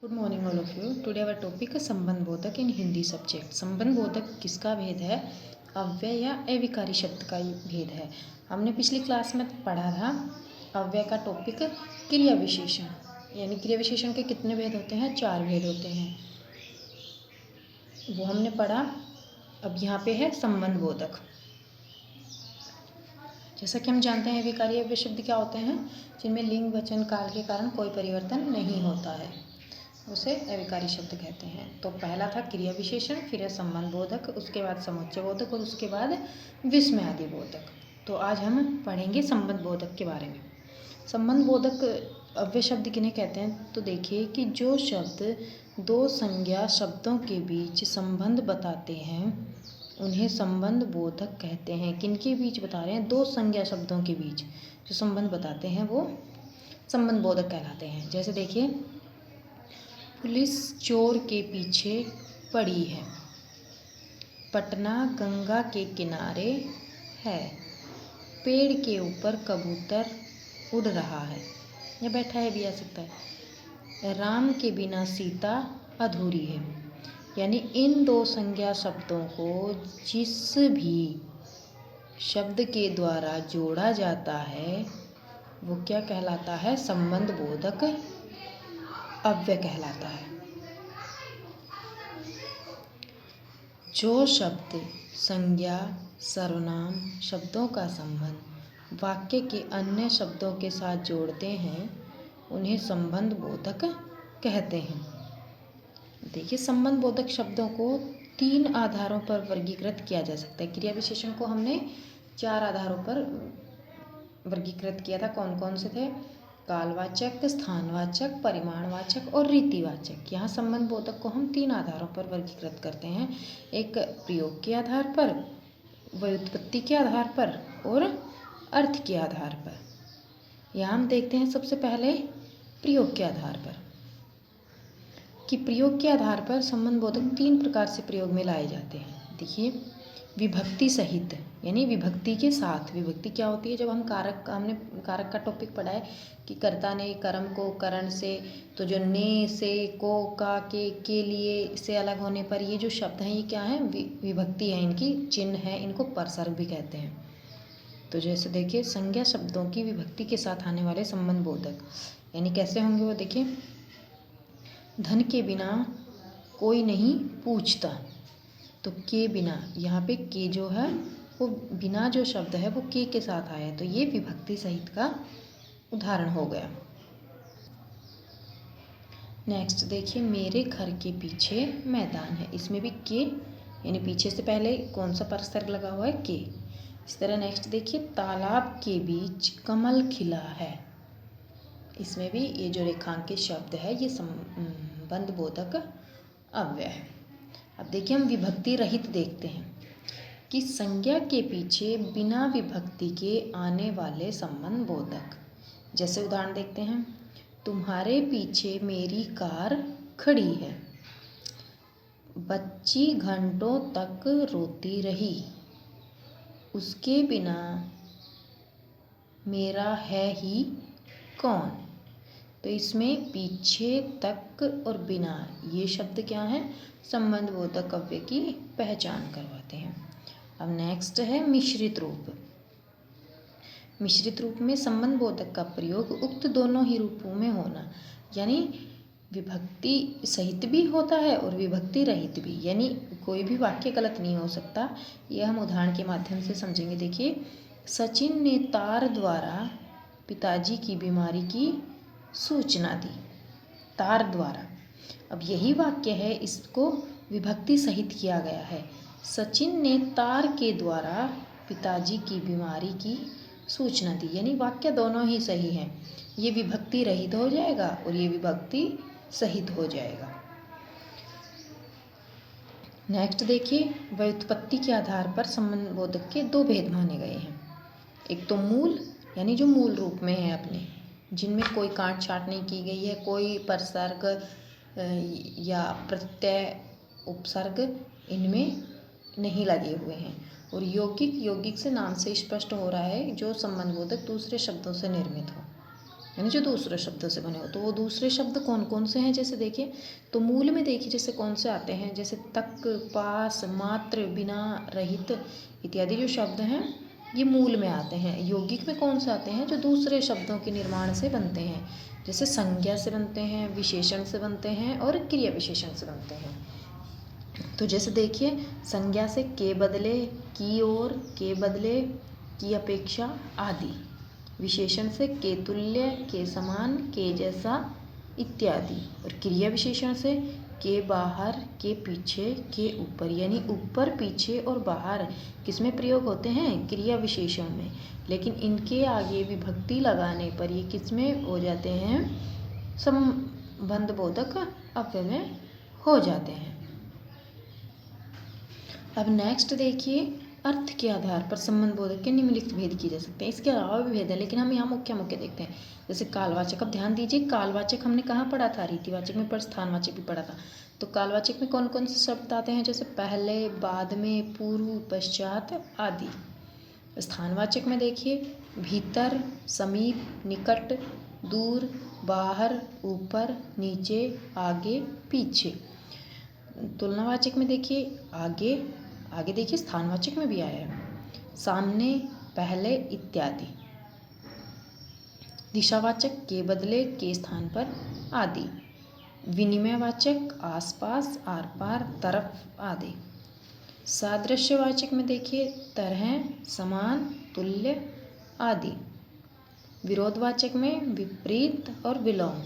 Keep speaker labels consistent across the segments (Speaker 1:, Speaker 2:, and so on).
Speaker 1: Good morning all of you. Today our topic है संबंध बोधक इन हिंदी सब्जेक्ट। संबंध बोधक किसका भेद है? अव्यय या अविकारी शब्द का भेद है। हमने पिछली क्लास में पढ़ा था अव्यय का टॉपिक क्रिया विशेषण, यानी क्रिया विशेषण के कितने भेद होते हैं? 4 भेद होते हैं, वो हमने पढ़ा। अब यहाँ पे है संबंध बोधक। जैसा कि हम जानते हैं अविकारी अव्यय शब्द क्या होते हैं? जिनमें लिंग वचन काल के कारण कोई परिवर्तन नहीं होता है, उसे अविकारी शब्द कहते हैं। तो पहला था क्रिया विशेषण, फिर है संबंध बोधक, उसके बाद समुच्चय बोधक और उसके बाद विस्मय आदि बोधक। तो आज हम पढ़ेंगे संबंध बोधक के बारे में। संबंध बोधक अव्यय शब्द किन्हें कहते हैं? तो देखिए कि जो शब्द दो संज्ञा शब्दों के बीच संबंध बताते हैं उन्हें संबंध बोधक कहते हैं। किनके बीच बता रहे हैं? दो संज्ञा शब्दों के बीच जो संबंध बताते हैं वो संबंध बोधक कहलाते हैं। जैसे देखिए, पुलिस चोर के पीछे पड़ी है, पटना गंगा के किनारे है, पेड़ के ऊपर कबूतर उड़ रहा है या बैठा है भी आ सकता है, राम के बिना सीता अधूरी है। यानी इन दो संज्ञा शब्दों को जिस भी शब्द के द्वारा जोड़ा जाता है वो क्या कहलाता है? संबंध बोधक अव्यय कहलाता है। जो शब्द संज्ञा सर्वनाम शब्दों का संबंध वाक्य के अन्य शब्दों के साथ जोड़ते हैं उन्हें संबंध बोधक कहते हैं। देखिए, संबंध बोधक शब्दों को 3 आधारों पर वर्गीकृत किया जा सकता है। क्रिया विशेषण को हमने 4 आधारों पर वर्गीकृत किया था। कौन कौन से थे? कालवाचक, स्थानवाचक, परिमाणवाचक और रीतिवाचक। यहाँ संबंध बोधक को हम 3 आधारों पर वर्गीकृत करते हैं। एक प्रयोग के आधार पर, व्युत्पत्ति के आधार पर और अर्थ के आधार पर। यहाँ हम देखते हैं सबसे पहले प्रयोग के आधार पर कि प्रयोग के आधार पर संबंध बोधक 3 प्रकार से प्रयोग में लाए जाते हैं। देखिए, विभक्ति सहित यानी विभक्ति के साथ। विभक्ति क्या होती है? जब हम हमने कारक का टॉपिक पढ़ा है कि कर्ता ने कर्म को करण से, तो जो ने से को का के लिए से अलग होने पर ये जो शब्द हैं ये क्या है? विभक्ति है, इनकी चिन्ह है, इनको परसर्ग भी कहते हैं। तो जैसे देखिए, संज्ञा शब्दों की विभक्ति के साथ आने वाले संबंध बोधक यानी कैसे होंगे वो देखिए। धन के बिना कोई नहीं पूछता, तो के बिना, यहाँ पे के जो है वो बिना जो शब्द है वो के साथ आया है, तो ये विभक्ति सहित का उदाहरण हो गया। नेक्स्ट देखिए, मेरे घर के पीछे मैदान है, इसमें भी के यानी पीछे से पहले कौन सा परसर्ग लगा हुआ है? के। इस तरह नेक्स्ट देखिए, तालाब के बीच कमल खिला है, इसमें भी ये जो रेखांकित शब्द है ये संबंध बोधक अव्यय है। अब देखिए, हम विभक्ति रहित देखते हैं कि संज्ञा के पीछे बिना विभक्ति के आने वाले संबंध बोधक। जैसे उदाहरण देखते हैं, तुम्हारे पीछे मेरी कार खड़ी है, बच्ची घंटों तक रोती रही, उसके बिना मेरा है ही कौन। तो इसमें पीछे, तक और बिना ये शब्द क्या है? संबंध बोधक अव्यय की पहचान करवाते हैं। अब नेक्स्ट है मिश्रित रूप। मिश्रित रूप में संबंध बोधक का प्रयोग उक्त दोनों ही रूपों में होना, यानी विभक्ति सहित भी होता है और विभक्ति रहित भी, यानी कोई भी वाक्य गलत नहीं हो सकता। यह हम उदाहरण के माध्यम से समझेंगे। देखिए, सचिन ने तार द्वारा पिताजी की बीमारी की सूचना दी, तार द्वारा। अब यही वाक्य है, इसको विभक्ति सहित किया गया है। सचिन ने तार के द्वारा पिताजी की बीमारी की सूचना दी, यानी वाक्य दोनों ही सही हैं। ये विभक्ति रहित हो जाएगा और ये विभक्ति सहित हो जाएगा। नेक्स्ट देखिए, व्युत्पत्ति के आधार पर संबंध बोधक के 2 भेद माने गए हैं। एक तो मूल यानी जो मूल रूप में है अपने, जिनमें कोई काट छाट नहीं की गई है, कोई परसर्ग या प्रत्यय उपसर्ग इनमें नहीं लगे हुए हैं। और यौगिक, यौगिक से नाम से स्पष्ट हो रहा है जो संबंध बोधक दूसरे शब्दों से निर्मित हो। यानी जो दूसरे शब्दों से बने हो। तो वो दूसरे शब्द कौन कौन से हैं, जैसे देखिए तो मूल में देखिए जैसे कौन से आते हैं, जैसे तक, पास, मात्र, बिना, रहित इत्यादि जो शब्द हैं ये मूल में आते हैं। यौगिक में कौन से आते हैं, जो दूसरे शब्दों के निर्माण से बनते हैं, जैसे संज्ञा से बनते हैं, विशेषण से बनते हैं और क्रिया विशेषण से बनते हैं। तो जैसे देखिए संज्ञा से के बदले, की ओर, के बदले, की अपेक्षा आदि। विशेषण से के तुल्य, के समान, के जैसा इत्यादि। और क्रिया विशेषण से के बाहर, के पीछे, के ऊपर। यानी ऊपर, पीछे और बाहर किसमें प्रयोग होते हैं, क्रिया विशेषण में। लेकिन इनके आगे विभक्ति लगाने पर ये किसमें हो जाते हैं, संबंध बोधक अव्यय में हो जाते हैं। अब नेक्स्ट देखिए, अर्थ के आधार पर संबंध बोधक के निम्नलिखित भेद किए जा सकते हैं। इसके अलावा भी भेद है, लेकिन हम यहाँ मुख्य मुख्य देखते हैं। जैसे कालवाचक, अब ध्यान दीजिए कालवाचक हमने कहाँ पढ़ा था, रीतिवाचक में, पर स्थानवाचक भी पढ़ा था। तो कालवाचक में कौन कौन से शब्द आते हैं, जैसे पहले, बाद में, पूर्व, पश्चात आदि। स्थानवाचक में देखिए भीतर, समीप, निकट, दूर, बाहर, ऊपर, नीचे, आगे, पीछे। तुलनावाचक में देखिए आगे, आगे देखिए स्थानवाचक में भी आया है, सामने, पहले इत्यादि। दिशावाचक के बदले, के स्थान पर आदि। विनिमयवाचक आसपास, आर पार, तरफ आदि। सादृश्यवाचक में देखिए तरह, समान, तुल्य आदि। विरोधवाचक में विपरीत और विलोम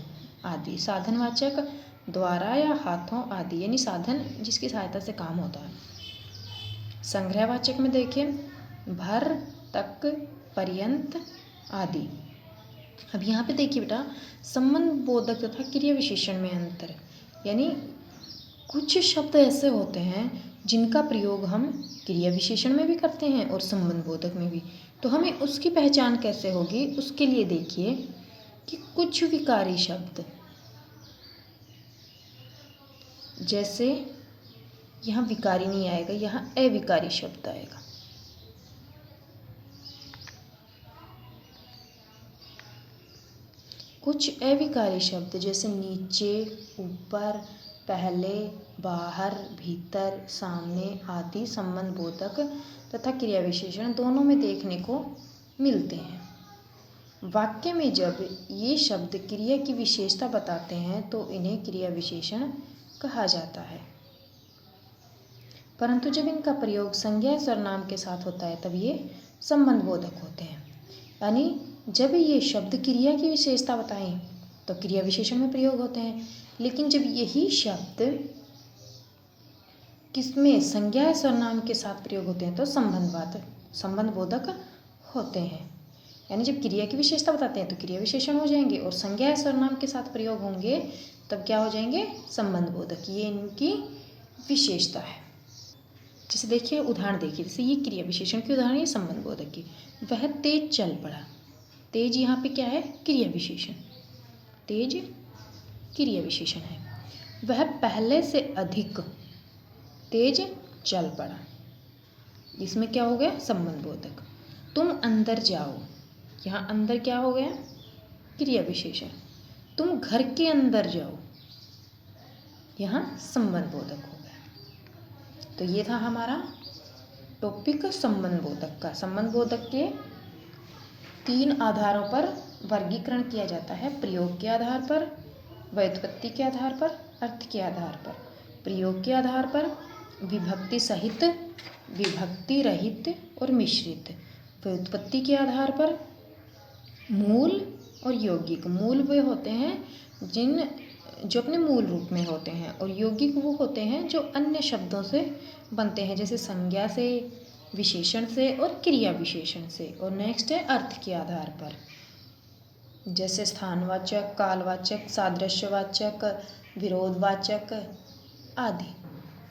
Speaker 1: आदि। साधनवाचक द्वारा या हाथों आदि, यानी साधन जिसकी सहायता से काम होता है। संग्रहवाचक में देखिए भर, तक, पर्यंत आदि। अब यहाँ पे देखिए बेटा संबंध बोधक तथा क्रिया विशेषण में अंतर, यानी कुछ शब्द ऐसे होते हैं जिनका प्रयोग हम क्रिया विशेषण में भी करते हैं और संबंध बोधक में भी। तो हमें उसकी पहचान कैसे होगी, उसके लिए देखिए कि कुछ विकारी शब्द, जैसे यहाँ विकारी नहीं आएगा, यहाँ अविकारी शब्द आएगा। कुछ अविकारी शब्द जैसे नीचे, ऊपर, पहले, बाहर, भीतर, सामने आदि संबंध बोधक तथा क्रिया विशेषण दोनों में देखने को मिलते हैं। वाक्य में जब ये शब्द क्रिया की विशेषता बताते हैं तो इन्हें क्रिया विशेषण कहा जाता है, परंतु जब इनका प्रयोग संज्ञा सर्वनाम के साथ होता है तब ये संबंध बोधक होते हैं। यानी जब ये शब्द क्रिया की विशेषता बताएं तो क्रिया विशेषण में प्रयोग होते हैं, लेकिन जब यही शब्द किसमें संज्ञा सर्वनाम के साथ प्रयोग होते हैं तो संबंध बोधक होते हैं। यानी जब क्रिया की विशेषता बताते हैं तो क्रिया विशेषण हो जाएंगे और संज्ञा सर्वनाम के साथ प्रयोग होंगे तब क्या हो जाएंगे, संबंध बोधक। ये इनकी विशेषता है। जैसे देखिए उदाहरण देखिए, जैसे ये क्रिया विशेषण की उदाहरण है संबंध बोधक की। वह तेज चल पड़ा, तेज यहाँ पे क्या है, क्रिया विशेषण, तेज क्रिया विशेषण है। वह पहले से अधिक तेज चल पड़ा, इसमें क्या हो गया, संबंध बोधक। तुम अंदर जाओ, यहाँ अंदर क्या हो गया, क्रिया विशेषण। तुम घर के अंदर जाओ, यहाँ संबंध बोधक हो गया। तो ये था हमारा टॉपिक संबंध बोधक का। संबंध बोधक के 3 आधारों पर वर्गीकरण किया जाता है, प्रयोग के आधार पर, व्युत्पत्ति के आधार पर, अर्थ के आधार पर। प्रयोग के आधार पर विभक्ति सहित, विभक्ति रहित और मिश्रित। व्युत्पत्ति के आधार पर मूल और यौगिक। मूल वे होते हैं जो अपने मूल रूप में होते हैं, और यौगिक वो होते हैं जो अन्य शब्दों से बनते हैं, जैसे संज्ञा से, विशेषण से और क्रिया विशेषण से। और नेक्स्ट है अर्थ के आधार पर, जैसे स्थानवाचक, कालवाचक, सादृश्यवाचक, विरोधवाचक आदि।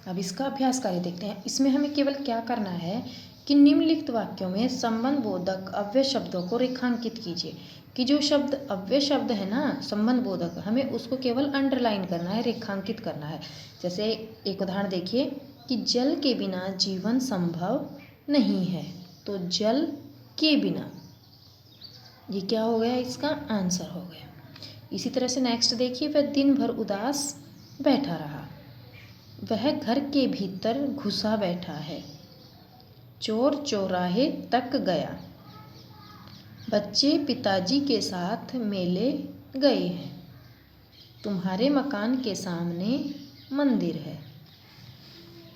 Speaker 1: अब इसका अभ्यास कार्य देखते हैं। इसमें हमें केवल क्या करना है कि निम्नलिखित वाक्यों में संबंध बोधक अव्यय शब्दों को रेखांकित कीजिए। कि जो शब्द अव्यय शब्द है ना संबंध बोधक, हमें उसको केवल अंडरलाइन करना है, रेखांकित करना है। जैसे एक उदाहरण देखिए कि जल के बिना जीवन संभव नहीं है, तो जल के बिना, ये क्या हो गया, इसका आंसर हो गया। इसी तरह से नेक्स्ट देखिए, वह दिन भर उदास बैठा रहा। वह घर के भीतर घुसा बैठा है। चोर चौराहे तक गया। बच्चे पिताजी के साथ मेले गए हैं। तुम्हारे मकान के सामने मंदिर है।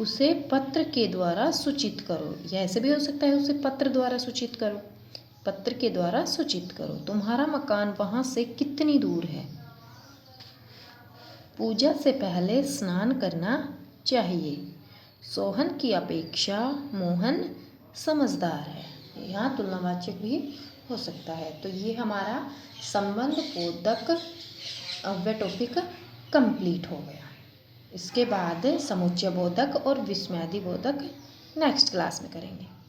Speaker 1: उसे पत्र के द्वारा सूचित करो। या ऐसे भी हो सकता है, उसे पत्र द्वारा सूचित करो। पत्र के द्वारा सूचित करो। तुम्हारा मकान वहाँ से कितनी दूर है? पूजा से पहले स्नान करना चाहिए। सोहन की अपेक्षा मोहन समझदार है। यहाँ तुलनावाचक भी हो सकता है। तो ये हमारा संबंध बोधक अव्यय टॉपिक कंप्लीट हो गया। इसके बाद समुच्चय बोधक और विस्मयादि बोधक नेक्स्ट क्लास में करेंगे।